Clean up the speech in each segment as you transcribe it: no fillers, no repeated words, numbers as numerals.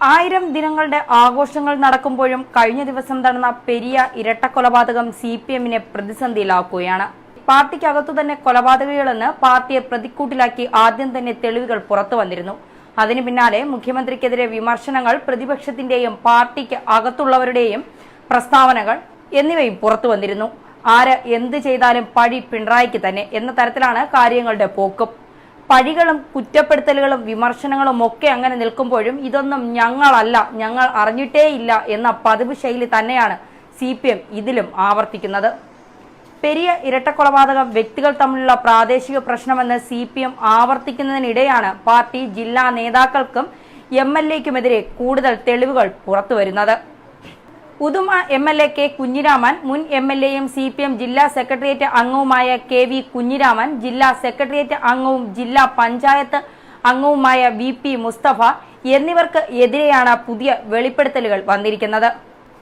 1000 ദിനങ്ങളുടെ ആഘോഷങ്ങൾ നടക്കുമ്പോഴും കഴിഞ്ഞ ദിവസം നടന്ന പെരിയ ഇരട്ടക്കൊലപാതകം CPM-നെ പ്രതിസന്ധിയിലാക്കുകയാണ്. പാർട്ടിക്കകത്തു തന്നെ കൊലപാതകികളെന്ന് പാർട്ടിയെ പ്രതിക്കൂട്ടിലാക്കി ആദ്യം തന്നെ തെളിവുകൾ പുറത്തു വന്നിരുന്നു. അതിനു പിന്നാലെ മുഖ്യമന്ത്രിക്കെതിരെ വിമർശനങ്ങൾ, പ്രതിപക്ഷത്തിന്റെയും പാർട്ടിക്ക് അകത്തുള്ളവരുടെയും പ്രസ്താവനകൾ എന്നിവയും പുറത്തു വന്നിരുന്നു. ആര് എന്ത് ചെയ്താലും പഴി പിണറായിക്ക് തന്നെ എന്ന തരത്തിലാണ് കാര്യങ്ങളുടെ പോക്കും. പഴികളും കുറ്റപ്പെടുത്തലുകളും വിമർശനങ്ങളും ഒക്കെ അങ്ങനെ നിൽക്കുമ്പോഴും ഇതൊന്നും ഞങ്ങളല്ല, ഞങ്ങൾ അറിഞ്ഞിട്ടേയില്ല എന്ന പതിവ് ശൈലി തന്നെയാണ് CPM ഇതിലും ആവർത്തിക്കുന്നത്. പെരിയ ഇരട്ടക്കൊലപാതകം വ്യക്തികൾ തമ്മിലുള്ള പ്രാദേശിക പ്രശ്നമെന്ന് CPM ആവർത്തിക്കുന്നതിനിടെയാണ് പാർട്ടി ജില്ലാ നേതാക്കൾക്കും MLA-ക്കുമെതിരെ കൂടുതൽ തെളിവുകൾ പുറത്തുവരുന്നത്. Uduma MLA K. കുഞ്ഞിരാമൻ, മുൻ MLA-യും CPM ജില്ലാ സെക്രട്ടേറിയറ്റ് അംഗവുമായ KV കുഞ്ഞിരാമൻ, ജില്ലാ സെക്രട്ടേറിയറ്റ് അംഗവും ജില്ലാ പഞ്ചായത്ത് അംഗവുമായ VP മുസ്തഫ എന്നിവർക്ക് എതിരെയാണ് പുതിയ വെളിപ്പെടുത്തലുകൾ വന്നിരിക്കുന്നത്.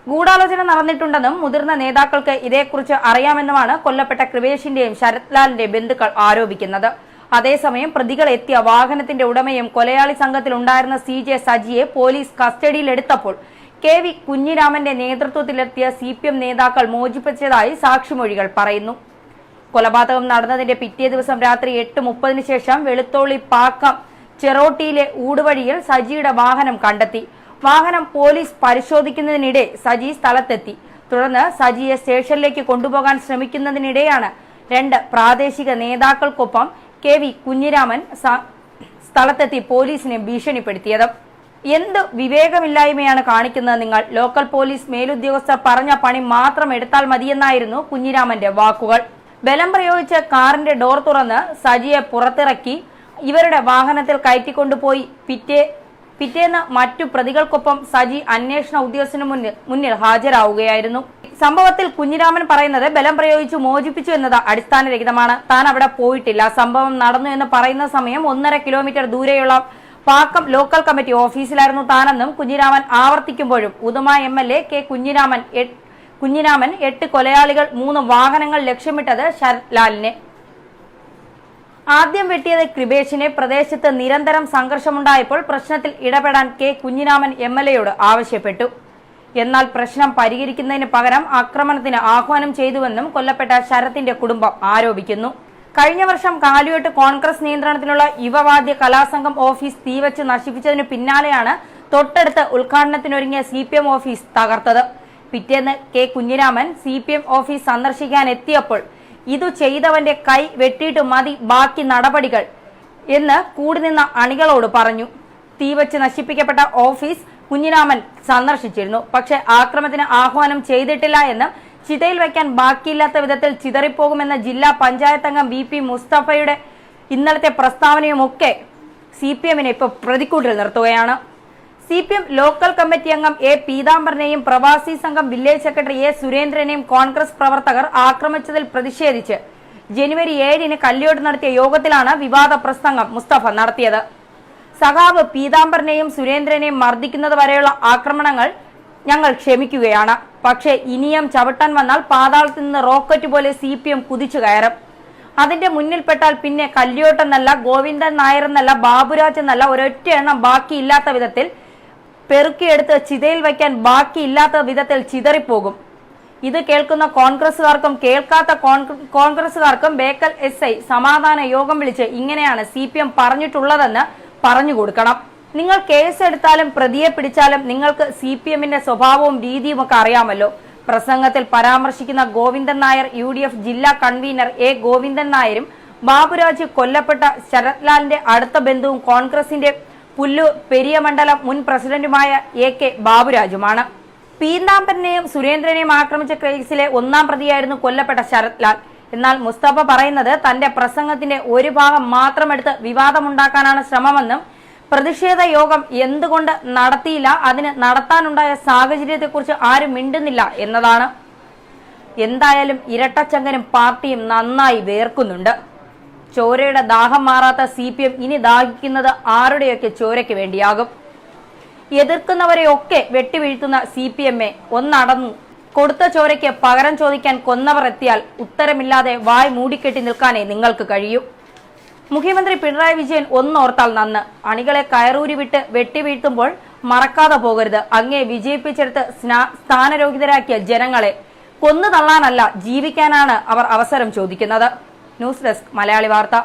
ഗൂഢാലോചന നടന്നിട്ടുണ്ടെന്നും മുതിർന്ന നേതാക്കൾക്ക് ഇതേക്കുറിച്ച് അറിയാമെന്നുമാണ് കൊല്ലപ്പെട്ട കൃപേഷിന്റെയും ശരത് ലാലിന്റെ ബന്ധുക്കൾ ആരോപിക്കുന്നത്. അതേസമയം പ്രതികൾ എത്തിയ വാഹനത്തിന്റെ ഉടമയും കൊലയാളി സംഘത്തിലുണ്ടായിരുന്ന CJ സജിയെ പോലീസ് കസ്റ്റഡിയിലെടുത്തപ്പോൾ KV കുഞ്ഞിരാമന്റെ നേതൃത്വത്തിലെത്തിയ CPM നേതാക്കൾ മോചിപ്പിച്ചതായി സാക്ഷിമൊഴികൾ പറയുന്നു. കൊലപാതകം നടന്നതിന്റെ പിറ്റേ ദിവസം രാത്രി 8:30 ശേഷം വെളുത്തോളി പാക്കം ചെറോട്ടിയിലെ ഊടുവഴിയിൽ സജിയുടെ വാഹനം കണ്ടെത്തി. വാഹനം പോലീസ് പരിശോധിക്കുന്നതിനിടെ സജി സ്ഥലത്തെത്തി. തുടർന്ന് സജിയെ സ്റ്റേഷനിലേക്ക് കൊണ്ടുപോകാൻ ശ്രമിക്കുന്നതിനിടെയാണ് രണ്ട് പ്രാദേശിക നേതാക്കൾക്കൊപ്പം KV കുഞ്ഞിരാമൻ സ്ഥലത്തെത്തി പോലീസിനെ ഭീഷണിപ്പെടുത്തിയത്. എന്ത് വിവേകമില്ലായ്മയാണ് കാണിക്കുന്നത് നിങ്ങൾ? ലോക്കൽ പോലീസ് മേലുദ്യോഗസ്ഥർ പറഞ്ഞ പണി മാത്രം എടുത്താൽ മതിയെന്നായിരുന്നു കുഞ്ഞിരാമന്റെ വാക്കുകൾ. ബലം പ്രയോഗിച്ച് കാറിന്റെ ഡോർ തുറന്ന് സജിയെ പുറത്തിറക്കി ഇവരുടെ വാഹനത്തിൽ കയറ്റിക്കൊണ്ടുപോയി. പിറ്റേന്ന് മറ്റു പ്രതികൾക്കൊപ്പം സജി അന്വേഷണ ഉദ്യോഗസ്ഥന് മുന്നിൽ ഹാജരാവുകയായിരുന്നു. സംഭവത്തിൽ കുഞ്ഞിരാമൻ പറയുന്നത് ബലം പ്രയോഗിച്ചു മോചിപ്പിച്ചു എന്നത് അടിസ്ഥാനരഹിതമാണ്. താൻ അവിടെ പോയിട്ടില്ല. സംഭവം നടന്നു എന്ന് പറയുന്ന സമയം 1.5 കിലോമീറ്റർ ദൂരെയുള്ള പാക്കം ലോക്കൽ കമ്മിറ്റി ഓഫീസിലായിരുന്നു താനെന്നും കുഞ്ഞിരാമൻ ആവർത്തിക്കുമ്പോഴും ഉദുമ MLA K. കുഞ്ഞിരാമൻ 8 കൊലയാളികൾ 3 വാഹനങ്ങൾ ലക്ഷ്യമിട്ടത് ശരത് ലാലിനെ. ആദ്യം വെട്ടിയത് കൃപേഷിനെ. പ്രദേശത്ത് നിരന്തരം സംഘർഷമുണ്ടായപ്പോൾ പ്രശ്നത്തിൽ ഇടപെടാൻ K. കുഞ്ഞിരാമൻ MLA-യോട് ആവശ്യപ്പെട്ടു. എന്നാൽ പ്രശ്നം പരിഹരിക്കുന്നതിന് പകരം ആക്രമണത്തിന് ആഹ്വാനം ചെയ്തുവെന്നും കൊല്ലപ്പെട്ട ശരത്തിന്റെ കുടുംബം ആരോപിക്കുന്നു. കഴിഞ്ഞ വർഷം കാലിയോട്ട് കോൺഗ്രസ് നിയന്ത്രണത്തിലുള്ള യുവവാദ്യ കലാസംഘം ഓഫീസ് തീവച്ച് നശിപ്പിച്ചതിനു പിന്നാലെയാണ് തൊട്ടടുത്ത് ഉദ്ഘാടനത്തിനൊരുങ്ങിയ CPM ഓഫീസ് തകർത്തത്. പിറ്റേന്ന് K. കുഞ്ഞിരാമൻ CPM ഓഫീസ് സന്ദർശിക്കാൻ എത്തിയപ്പോൾ ഇതു ചെയ്തവന്റെ കൈ വെട്ടിയിട്ട് മതി ബാക്കി നടപടികൾ എന്ന് കൂടി നിന്ന അണികളോട് പറഞ്ഞു. തീവച്ച് നശിപ്പിക്കപ്പെട്ട ഓഫീസ് കുഞ്ഞിരാമൻ സന്ദർശിച്ചിരുന്നു. പക്ഷെ ആക്രമണത്തിന് ആഹ്വാനം ചെയ്തിട്ടില്ല എന്നും ചിതയിൽ വയ്ക്കാൻ ബാക്കിയില്ലാത്ത വിധത്തിൽ ചിതറിപ്പോകുമെന്ന ജില്ലാ പഞ്ചായത്ത് അംഗം VP മുസ്തഫയുടെ ഇന്നലത്തെ പ്രസ്താവനയുമൊക്കെ CPM-നെ ഇപ്പോൾ പ്രതിക്കൂട്ടിൽ നിർത്തുകയാണ്. CPM ലോക്കൽ കമ്മിറ്റി അംഗം A. പീതാംബരനെയും പ്രവാസി സംഘം വില്ലേജ് സെക്രട്ടറി A. സുരേന്ദ്രനെയും കോൺഗ്രസ് പ്രവർത്തകർ ആക്രമിച്ചതിൽ പ്രതിഷേധിച്ച് ജനുവരി 7-ന് കല്യോട്ട് നടത്തിയ യോഗത്തിലാണ് വിവാദ പ്രസംഗം മുസ്തഫ നടത്തിയത്. സഖാവ് പീതാംബരനെയും സുരേന്ദ്രനെയും മർദ്ദിക്കുന്നത് വരെയുള്ള ആക്രമണങ്ങൾ ഞങ്ങൾ ക്ഷമിക്കുകയാണ്. പക്ഷേ ഇനിയും ചവിട്ടാൻ വന്നാൽ പാതാളത്തിൽ നിന്ന് റോക്കറ്റ് പോലെ CPM കുതിച്ചു കയറും. അതിന്റെ മുന്നിൽപ്പെട്ടാൽ പിന്നെ കല്യോട്ടെന്നല്ല, ഗോവിന്ദൻ നായർ എന്നല്ല, ബാബുരാജ് എന്നല്ല, ഒരൊറ്റ എണ്ണം ബാക്കിയില്ലാത്ത വിധത്തിൽ പെറുക്കിയെടുത്ത് ചിതയിൽ വയ്ക്കാൻ ബാക്കിയില്ലാത്ത വിധത്തിൽ ചിതറിപ്പോകും. ഇത് കേൾക്കുന്ന കോൺഗ്രസുകാർക്കും കേൾക്കാത്ത കോൺഗ്രസുകാർക്കും ബേക്കൽ SI സമാധാന യോഗം വിളിച്ച് ഇങ്ങനെയാണ് CPM പറഞ്ഞിട്ടുള്ളതെന്ന് പറഞ്ഞു കൊടുക്കണം. നിങ്ങൾ കേസെടുത്താലും പ്രതിയെ പിടിച്ചാലും നിങ്ങൾക്ക് CPM-ന്റെ സ്വഭാവവും രീതിയും ഒക്കെ അറിയാമല്ലോ. പ്രസംഗത്തിൽ പരാമർശിക്കുന്ന ഗോവിന്ദൻ നായർ UDF ജില്ലാ കൺവീനർ A. ഗോവിന്ദൻ നായരും ബാബുരാജ് കൊല്ലപ്പെട്ട ശരത് ലാലിന്റെ അടുത്ത ബന്ധുവും കോൺഗ്രസിന്റെ പുല്ലൂർ പെരിയ മണ്ഡലം മുൻ പ്രസിഡന്റുമായ AK ബാബുരാജുമാണ്. പീതാംബരനെയും സുരേന്ദ്രനെയും ആക്രമിച്ച കേസിലെ 1-ാം പ്രതിയായിരുന്നു കൊല്ലപ്പെട്ട ശരത് ലാൽ. എന്നാൽ മുസ്തഫ പറയുന്നത് തന്റെ പ്രസംഗത്തിന്റെ ഒരു ഭാഗം മാത്രമെടുത്ത് വിവാദമുണ്ടാക്കാനാണ് ശ്രമമെന്നും പ്രതിഷേധ യോഗം എന്തുകൊണ്ട് നടത്തിയില്ല, അതിന് നടത്താനുണ്ടായ സാഹചര്യത്തെക്കുറിച്ച് ആരും മിണ്ടുന്നില്ല എന്നതാണ്. എന്തായാലും ഇരട്ടച്ചങ്കനും പാർട്ടിയും നന്നായി വേർക്കുന്നുണ്ട്. ചോരയുടെ ദാഹം മാറാത്ത CPM ഇനി ദാഹിക്കുന്നത് ആരുടെയൊക്കെ ചോരയ്ക്ക് വേണ്ടിയാകും. എതിർക്കുന്നവരെയൊക്കെ വെട്ടിവീഴ്ത്തുന്ന CPM-നെ ഒന്നടങ്ങും. കൊടുത്ത ചോരയ്ക്ക് പകരം ചോദിക്കാൻ കൊന്നവർ എത്തിയാൽ ഉത്തരമില്ലാതെ വായ് മൂടിക്കെട്ടി നിൽക്കാനേ നിങ്ങൾക്ക് കഴിയൂ. മുഖ്യമന്ത്രി പിണറായി വിജയൻ ഒന്നോർത്താൽ നന്ന്. അണികളെ കയറൂരി വിട്ട് വെട്ടിവീഴ്ത്തുമ്പോൾ മറക്കാതെ പോകരുത്. അങ്ങേ വിജയിപ്പിച്ചെടുത്ത് സ്ഥാനരോഹിതരാക്കിയ ജനങ്ങളെ കൊന്നു തള്ളാനല്ല, ജീവിക്കാനാണ് അവർ അവസരം ചോദിക്കുന്നത്. ന്യൂസ് ഡെസ്ക് മലയാളി വാർത്ത.